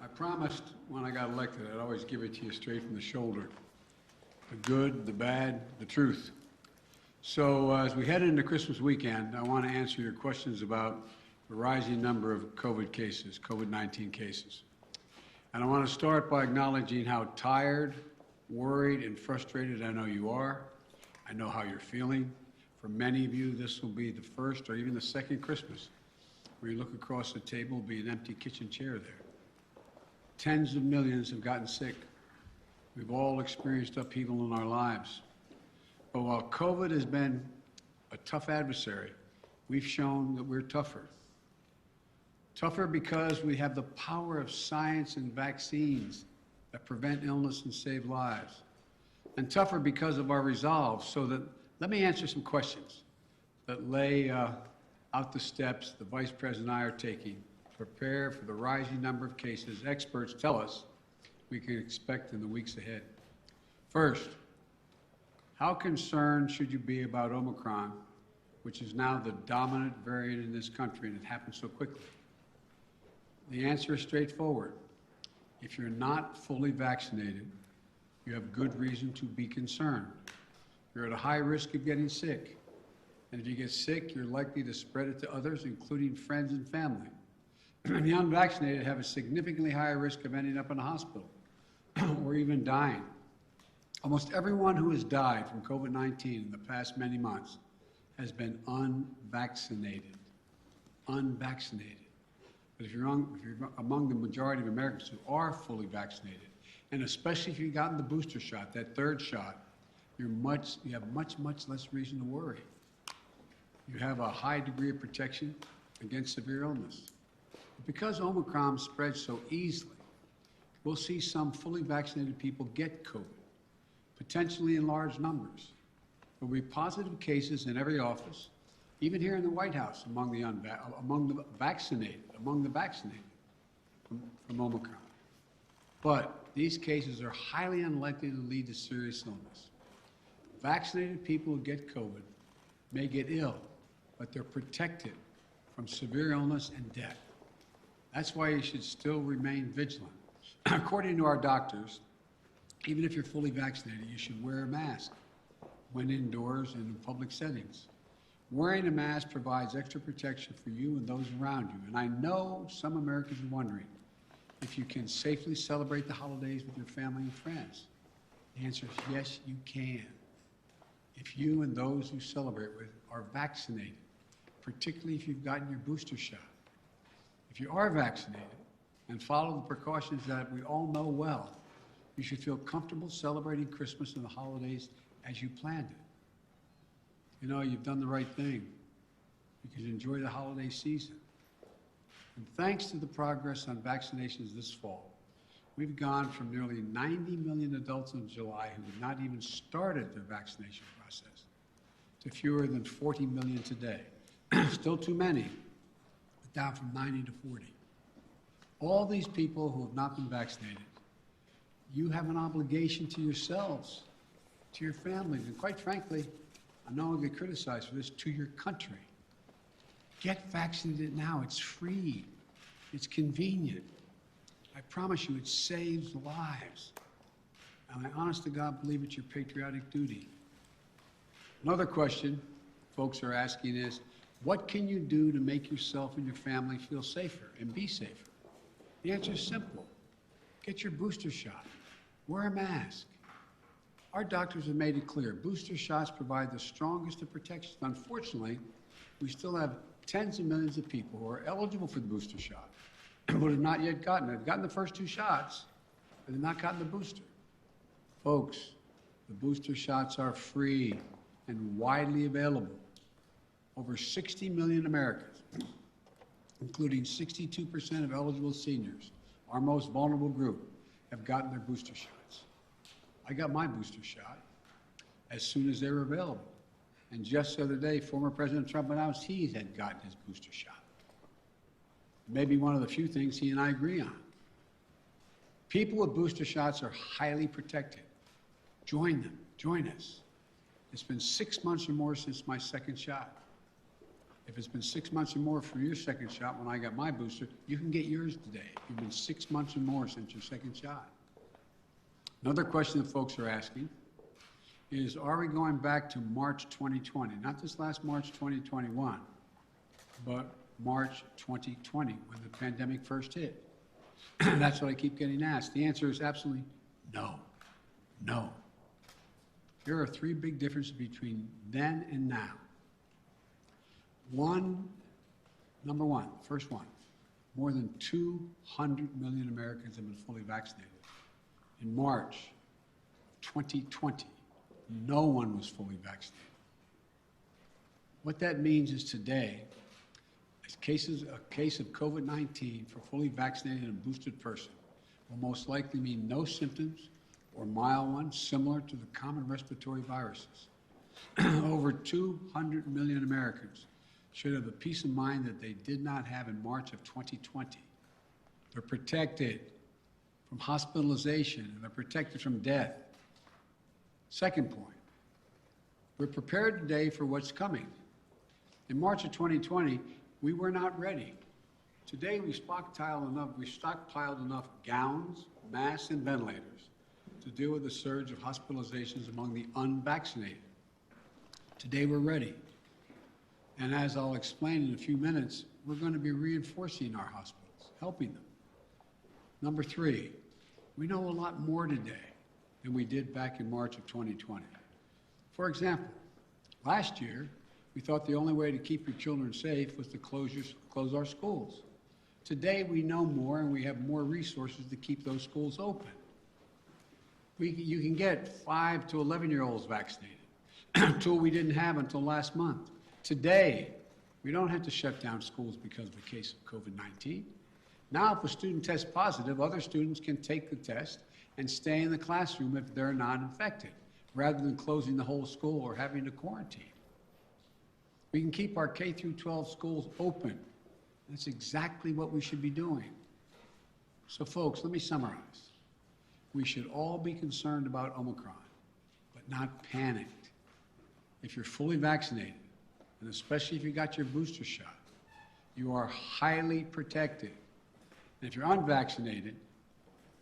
I promised when I got elected I'd always give it to you straight from the shoulder. The good, the bad, the truth. So as we head into Christmas weekend, I want to answer your questions about the rising number of COVID cases, COVID-19 cases. And I want to start by acknowledging how tired, worried, and frustrated I know you are. I know how you're feeling. For many of you, this will be the first or even the second Christmas where you look across the table, will be an empty kitchen chair there. Tens of millions have gotten sick. We've all experienced upheaval in our lives. But while COVID has been a tough adversary, we've shown that we're tougher. Tougher because we have the power of science and vaccines that prevent illness and save lives. And tougher because of our resolve. So that, let me answer some questions that lay out the steps the Vice President and I are taking to prepare for the rising number of cases experts tell us we can expect in the weeks ahead. First, how concerned should you be about Omicron, which is now the dominant variant in this country, and it happened so quickly? The answer is straightforward. If you're not fully vaccinated, you have good reason to be concerned. You're at a high risk of getting sick. And if you get sick, you're likely to spread it to others, including friends and family. The unvaccinated have a significantly higher risk of ending up in a hospital or even dying. Almost everyone who has died from COVID-19 in the past many months has been unvaccinated. Unvaccinated. But if you're among the majority of Americans who are fully vaccinated, and especially if you've gotten the booster shot, that third shot, you have much less reason to worry. You have a high degree of protection against severe illness. But because Omicron spreads so easily, we'll see some fully vaccinated people get COVID, potentially in large numbers. There will be positive cases in every office, even here in the White House among the vaccinated from Omicron. But these cases are highly unlikely to lead to serious illness. Vaccinated people who get COVID may get ill, but they're protected from severe illness and death. That's why you should still remain vigilant. According to our doctors, even if you're fully vaccinated, you should wear a mask when indoors and in public settings. Wearing a mask provides extra protection for you and those around you. And I know some Americans are wondering if you can safely celebrate the holidays with your family and friends. The answer is yes, you can. If you and those you celebrate with are vaccinated, particularly if you've gotten your booster shot. If you are vaccinated and follow the precautions that we all know well, you should feel comfortable celebrating Christmas and the holidays as you planned it. You know, you've done the right thing. You can enjoy the holiday season. And thanks to the progress on vaccinations this fall, we've gone from nearly 90 million adults in July who had not even started their vaccination process to fewer than 40 million today. Still too many, but down from 90 to 40. All these people who have not been vaccinated, you have an obligation to yourselves, to your families, and quite frankly, I know I'll get criticized for this, to your country. Get vaccinated now. It's free. It's convenient. I promise you, it saves lives. And I honest to God believe it's your patriotic duty. Another question folks are asking is, what can you do to make yourself and your family feel safer and be safer? The answer is simple. Get your booster shot. Wear a mask. Our doctors have made it clear. Booster shots provide the strongest of protections. Unfortunately, we still have tens of millions of people who are eligible for the booster shot but have not yet gotten it. They've gotten the first two shots, but they've not gotten the booster. Folks, the booster shots are free and widely available. Over 60 million Americans, including 62% of eligible seniors, our most vulnerable group, have gotten their booster shots. I got my booster shot as soon as they were available. And just the other day, former President Trump announced he had gotten his booster shot. Maybe one of the few things he and I agree on. People with booster shots are highly protected. Join them. Join us. It's been 6 months or more since my second shot. If it's been 6 months or more for your second shot when I got my booster, you can get yours today. If you've been 6 months or more since your second shot. Another question that folks are asking is, are we going back to March 2020? Not this last March 2021, but March 2020, when the pandemic first hit. That's what I keep getting asked. The answer is absolutely no. No. There are three big differences between then and now. Number one, first one, more than 200 million Americans have been fully vaccinated. In March 2020, no one was fully vaccinated. What that means is today, a case of COVID-19 for fully vaccinated and boosted person will most likely mean no symptoms or mild ones similar to the common respiratory viruses. Over 200 million Americans should have the peace of mind that they did not have in March of 2020. They're protected from hospitalization, and they're protected from death. Second point, we're prepared today for what's coming. In March of 2020, we were not ready. Today, we stockpiled enough gowns, masks, and ventilators to deal with the surge of hospitalizations among the unvaccinated. Today, we're ready. And as I'll explain in a few minutes, we're going to be reinforcing our hospitals, helping them. Number three, we know a lot more today than we did back in March of 2020. For example, last year, we thought the only way to keep your children safe was to close our schools. Today, we know more and we have more resources to keep those schools open. You can get 5 to 11-year-olds vaccinated, a tool we didn't have until last month. Today, we don't have to shut down schools because of a case of COVID-19. Now, if a student tests positive, other students can take the test and stay in the classroom if they're not infected, rather than closing the whole school or having to quarantine. We can keep our K through 12 schools open. That's exactly what we should be doing. So folks, let me summarize. We should all be concerned about Omicron, but not panicked. If you're fully vaccinated, and especially if you got your booster shot, you are highly protected. And if you're unvaccinated,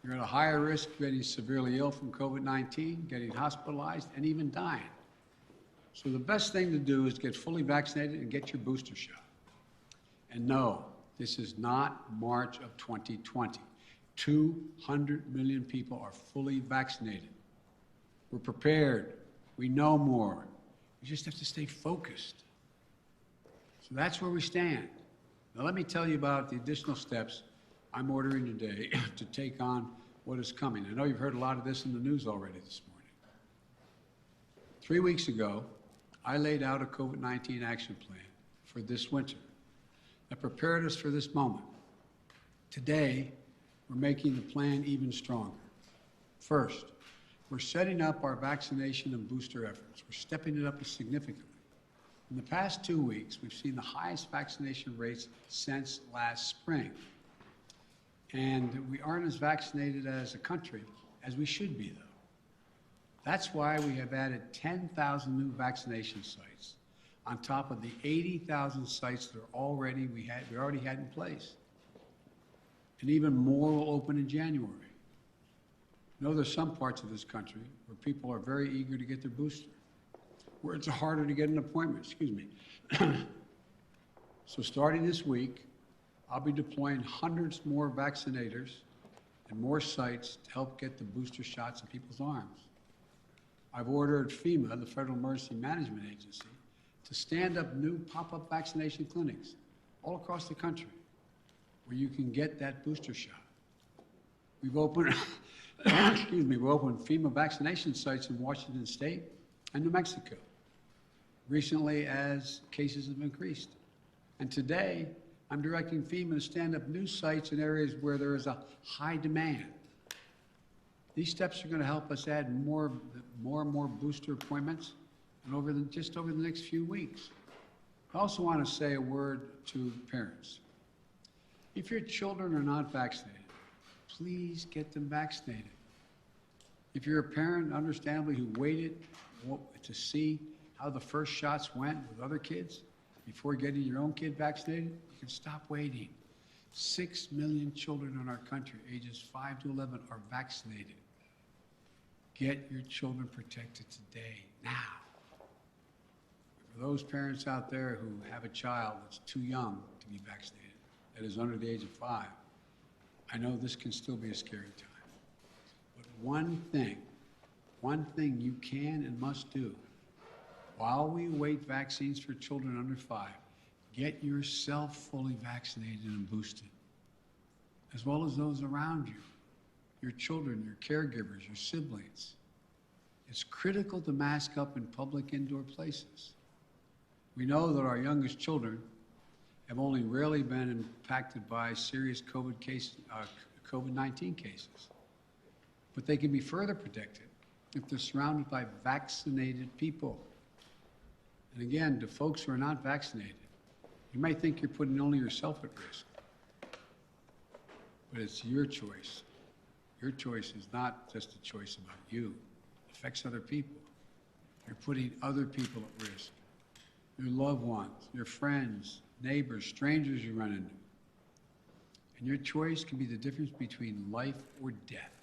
you're at a higher risk of getting severely ill from COVID-19, getting hospitalized, and even dying. So the best thing to do is get fully vaccinated and get your booster shot. And no, this is not March of 2020. 200 million people are fully vaccinated. We're prepared. We know more. We just have to stay focused. So that's where we stand. Now let me tell you about the additional steps I'm ordering today to take on what is coming. I know you've heard a lot of this in the news already this morning. 3 weeks ago, I laid out a COVID-19 action plan for this winter that prepared us for this moment. Today, we're making the plan even stronger. First, we're setting up our vaccination and booster efforts. We're stepping it up significantly. In the past 2 weeks, we've seen the highest vaccination rates since last spring. And we aren't as vaccinated as a country as we should be, though. That's why we have added 10,000 new vaccination sites on top of the 80,000 sites that we already had in place. And even more will open in January. You know, there's some parts of this country where people are very eager to get their booster, where it's harder to get an appointment, So starting this week, I'll be deploying hundreds more vaccinators and more sites to help get the booster shots in people's arms. I've ordered FEMA, the Federal Emergency Management Agency, to stand up new pop-up vaccination clinics all across the country where you can get that booster shot. We've opened, we've opened FEMA vaccination sites in Washington State and New Mexico recently as cases have increased. And today, I'm directing FEMA to stand up new sites in areas where there is a high demand. These steps are going to help us add more and more booster appointments and just over the next few weeks. I also want to say a word to parents. If your children are not vaccinated, please get them vaccinated. If you're a parent, understandably, who waited to see how the first shots went with other kids, before getting your own kid vaccinated, you can stop waiting. 6 million children in our country, ages 5 to 11, are vaccinated. Get your children protected today, now. For those parents out there who have a child that's too young to be vaccinated, that is under the age of 5, I know this can still be a scary time. But one thing you can and must do while we await vaccines for children under 5, get yourself fully vaccinated and boosted, as well as those around you, your children, your caregivers, your siblings. It's critical to mask up in public indoor places. We know that our youngest children have only rarely been impacted by serious COVID-19 cases, but they can be further protected if they're surrounded by vaccinated people. And again, to folks who are not vaccinated, you might think you're putting only yourself at risk, but it's your choice. Your choice is not just a choice about you. It affects other people. You're putting other people at risk. Your loved ones, your friends, neighbors, strangers you run into. And your choice can be the difference between life or death.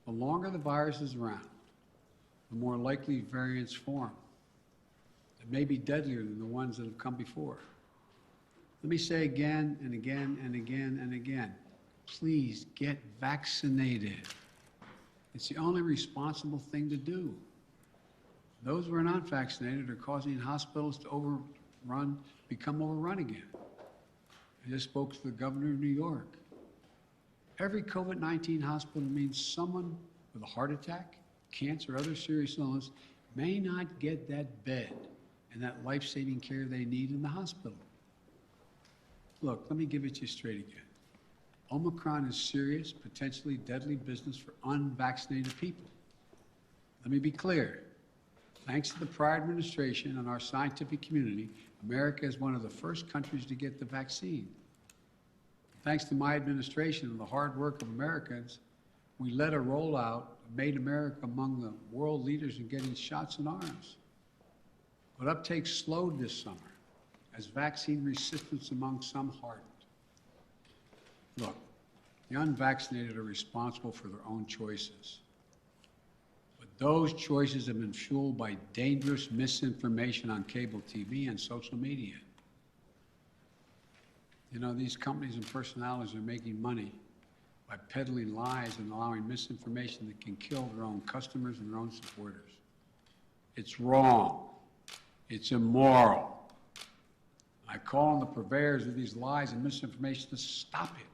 The longer the virus is around, the more likely variants form. It may be deadlier than the ones that have come before. Let me say again and again and again and again, please get vaccinated. It's the only responsible thing to do. Those who are not vaccinated are causing hospitals to become overrun again. I just spoke to the governor of New York. Every COVID-19 hospital means someone with a heart attack, cancer, or other serious illness may not get that bed and that life-saving care they need in the hospital. Look, let me give it to you straight again. Omicron is serious, potentially deadly business for unvaccinated people. Let me be clear. Thanks to the prior administration and our scientific community, America is one of the first countries to get the vaccine. Thanks to my administration and the hard work of Americans, we led a rollout that made America among the world leaders in getting shots in arms. But uptake slowed this summer as vaccine resistance among some hardened. Look, the unvaccinated are responsible for their own choices. But those choices have been fueled by dangerous misinformation on cable TV and social media. You know, these companies and personalities are making money by peddling lies and allowing misinformation that can kill their own customers and their own supporters. It's wrong. It's immoral. I call on the purveyors of these lies and misinformation to stop it.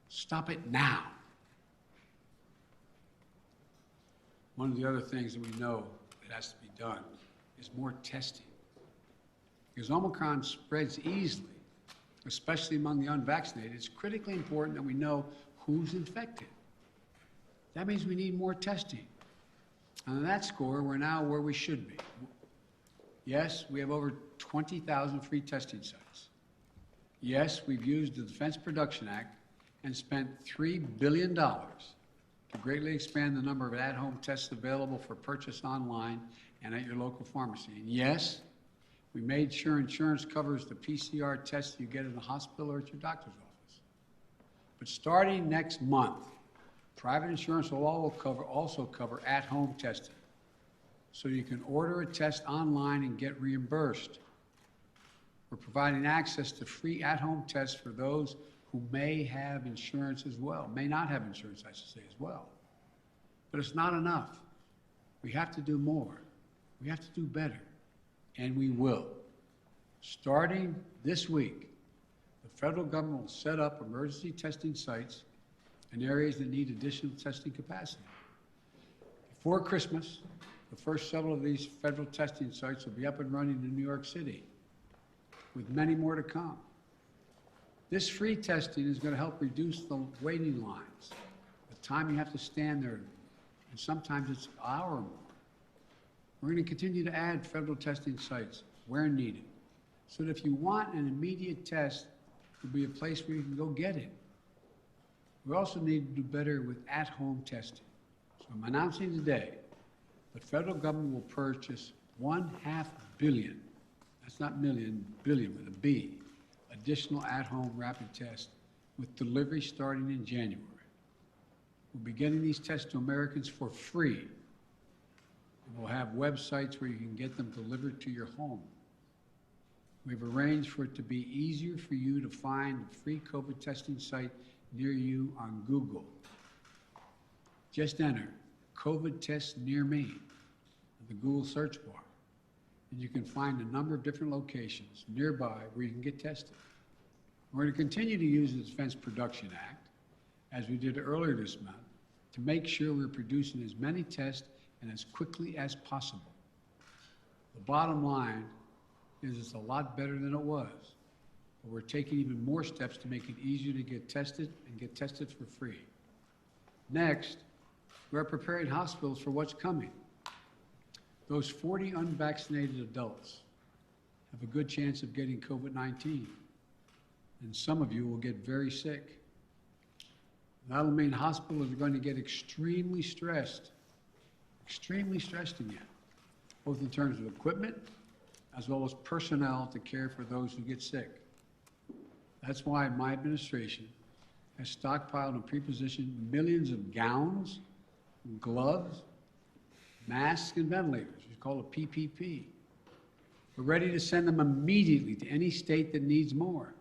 Stop it now. One of the other things that we know that has to be done is more testing. Because Omicron spreads easily, especially among the unvaccinated. It's critically important that we know who's infected. That means we need more testing. And on that score, we're now where we should be. Yes, we have over 20,000 free testing sites. Yes, we've used the Defense Production Act and spent $3 billion to greatly expand the number of at-home tests available for purchase online and at your local pharmacy. And yes, we made sure insurance covers the PCR tests you get in the hospital or at your doctor's office. But starting next month, private insurance will also cover at-home testing. So you can order a test online and get reimbursed. We're providing access to free at-home tests for those who may have insurance as well, may not have insurance, I should say, as well. But it's not enough. We have to do more. We have to do better, and we will. Starting this week, the federal government will set up emergency testing sites in areas that need additional testing capacity. Before Christmas, the first several of these federal testing sites will be up and running in New York City, with many more to come. This free testing is going to help reduce the waiting lines, the time you have to stand there, and sometimes it's an hour or more. We're going to continue to add federal testing sites where needed, so that if you want an immediate test, there'll be a place where you can go get it. We also need to do better with at-home testing. So I'm announcing today the federal government will purchase $500 million that's not million, billion with a B, additional at-home rapid tests with delivery starting in January. We'll be getting these tests to Americans for free. And we'll have websites where you can get them delivered to your home. We've arranged for it to be easier for you to find a free COVID testing site near you on Google. Just enter COVID test near me in the Google search bar, and you can find a number of different locations nearby where you can get tested. We're going to continue to use the Defense Production Act, as we did earlier this month, to make sure we're producing as many tests and as quickly as possible. The bottom line is it's a lot better than it was, but we're taking even more steps to make it easier to get tested and get tested for free. Next, we're preparing hospitals for what's coming. Those 40 unvaccinated adults have a good chance of getting COVID-19, and some of you will get very sick. That'll mean hospitals are going to get extremely stressed again, both in terms of equipment as well as personnel to care for those who get sick. That's why my administration has stockpiled and pre-positioned millions of gowns, gloves, masks, and ventilators. We call it PPP. We're ready to send them immediately to any state that needs more.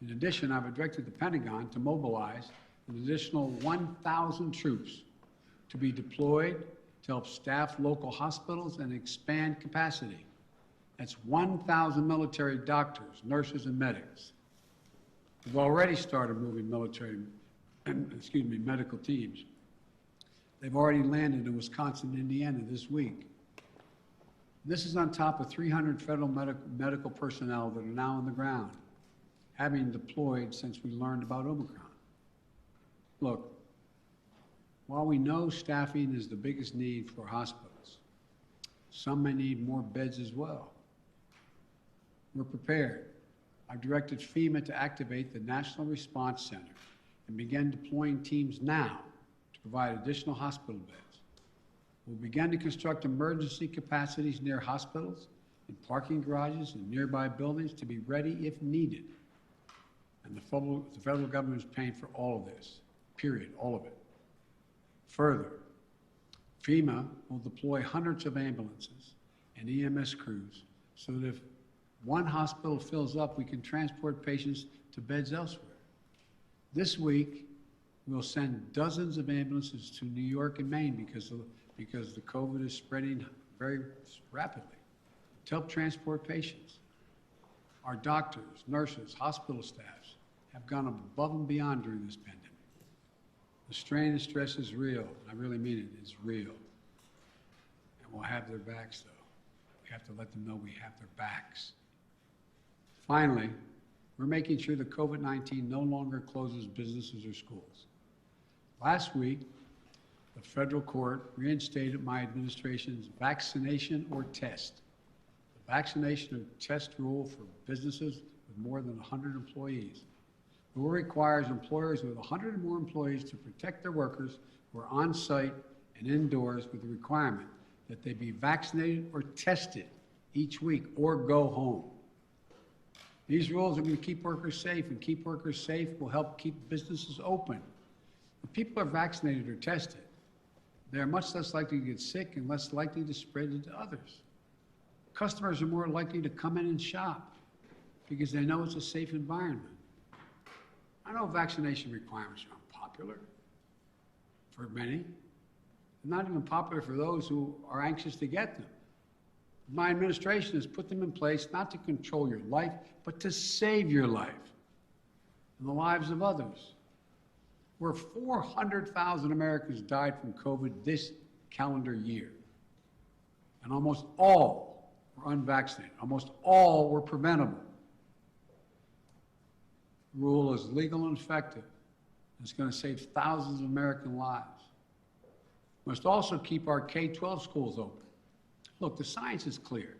In addition, I've directed the Pentagon to mobilize an additional 1,000 troops to be deployed to help staff local hospitals and expand capacity. That's 1,000 military doctors, nurses, and medics. We've already started moving medical teams. They've already landed in Wisconsin and Indiana this week. This is on top of 300 federal medical personnel that are now on the ground, having deployed since we learned about Omicron. Look, while we know staffing is the biggest need for hospitals, some may need more beds as well. We're prepared. I've directed FEMA to activate the National Response Center and begin deploying teams now to provide additional hospital beds. We'll begin to construct emergency capacities near hospitals, in parking garages, and nearby buildings to be ready if needed. And the federal government is paying for all of this, period, all of it. Further, FEMA will deploy hundreds of ambulances and EMS crews so that if one hospital fills up, we can transport patients to beds elsewhere. This week, we'll send dozens of ambulances to New York and Maine because the COVID is spreading very rapidly to help transport patients. Our doctors, nurses, hospital staffs have gone above and beyond during this pandemic. The strain and stress is real. I really mean it. It's real. And we'll have their backs, though. We have to let them know we have their backs. Finally, we're making sure that COVID-19 no longer closes businesses or schools. Last week, the federal court reinstated my administration's vaccination or test. The vaccination or test rule for businesses with more than 100 employees. The rule requires employers with 100 or more employees to protect their workers who are on site and indoors with the requirement that they be vaccinated or tested each week or go home. These rules are going to keep workers safe, and keep workers safe will help keep businesses open. When people are vaccinated or tested, they are much less likely to get sick and less likely to spread it to others. Customers are more likely to come in and shop because they know it's a safe environment. I know vaccination requirements are unpopular for many. They're not even popular for those who are anxious to get them. My administration has put them in place not to control your life, but to save your life and the lives of others. Where 400,000 Americans died from COVID this calendar year, and almost all were unvaccinated. Almost all were preventable. The rule is legal and effective. It's going to save thousands of American lives. We must also keep our K-12 schools open. Look, the science is clear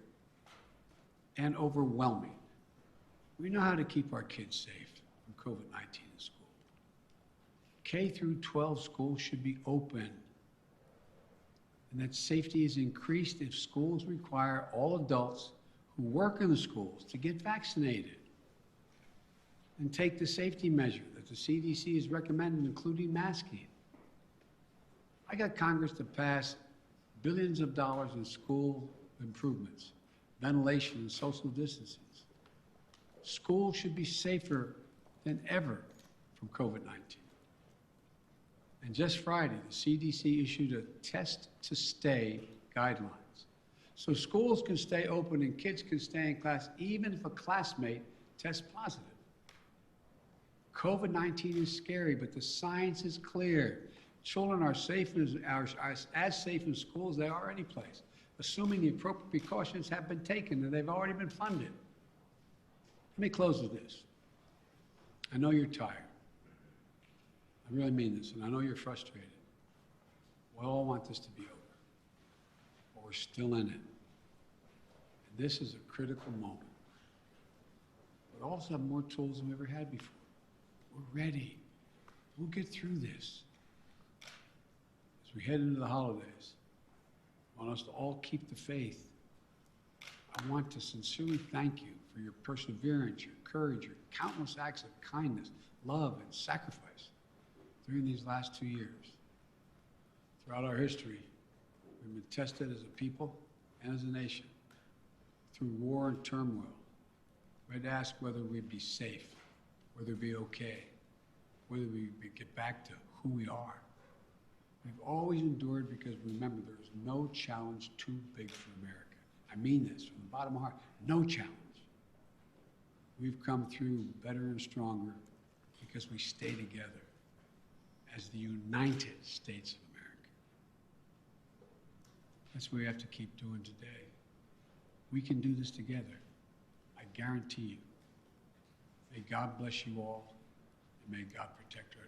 and overwhelming. We know how to keep our kids safe from COVID-19 in school. K through 12 schools should be open, and that safety is increased if schools require all adults who work in the schools to get vaccinated and take the safety measure that the CDC has recommended, including masking. I got Congress to pass billions of dollars in school improvements, ventilation and social distancing. Schools should be safer than ever from COVID-19. And just Friday, the CDC issued a test-to-stay guidelines. So schools can stay open and kids can stay in class even if a classmate tests positive. COVID-19 is scary, but the science is clear. Children are safe as safe in schools as they are any place, assuming the appropriate precautions have been taken and they've already been funded. Let me close with this. I know you're tired. I really mean this, and I know you're frustrated. We all want this to be over, but we're still in it. And this is a critical moment. We also have more tools than we ever had before. We're ready. We'll get through this. As we head into the holidays, I want us to all keep the faith. I want to sincerely thank you for your perseverance, your courage, your countless acts of kindness, love, and sacrifice during these last 2 years. Throughout our history, we've been tested as a people and as a nation through war and turmoil. We had to ask whether we'd be safe, whether we'd be okay, whether we'd get back to who we are. We've always endured because remember, there is no challenge too big for America. I mean this from the bottom of my heart, no challenge. We've come through better and stronger because we stay together as the United States of America. That's what we have to keep doing today. We can do this together. I guarantee you. May God bless you all, and may God protect our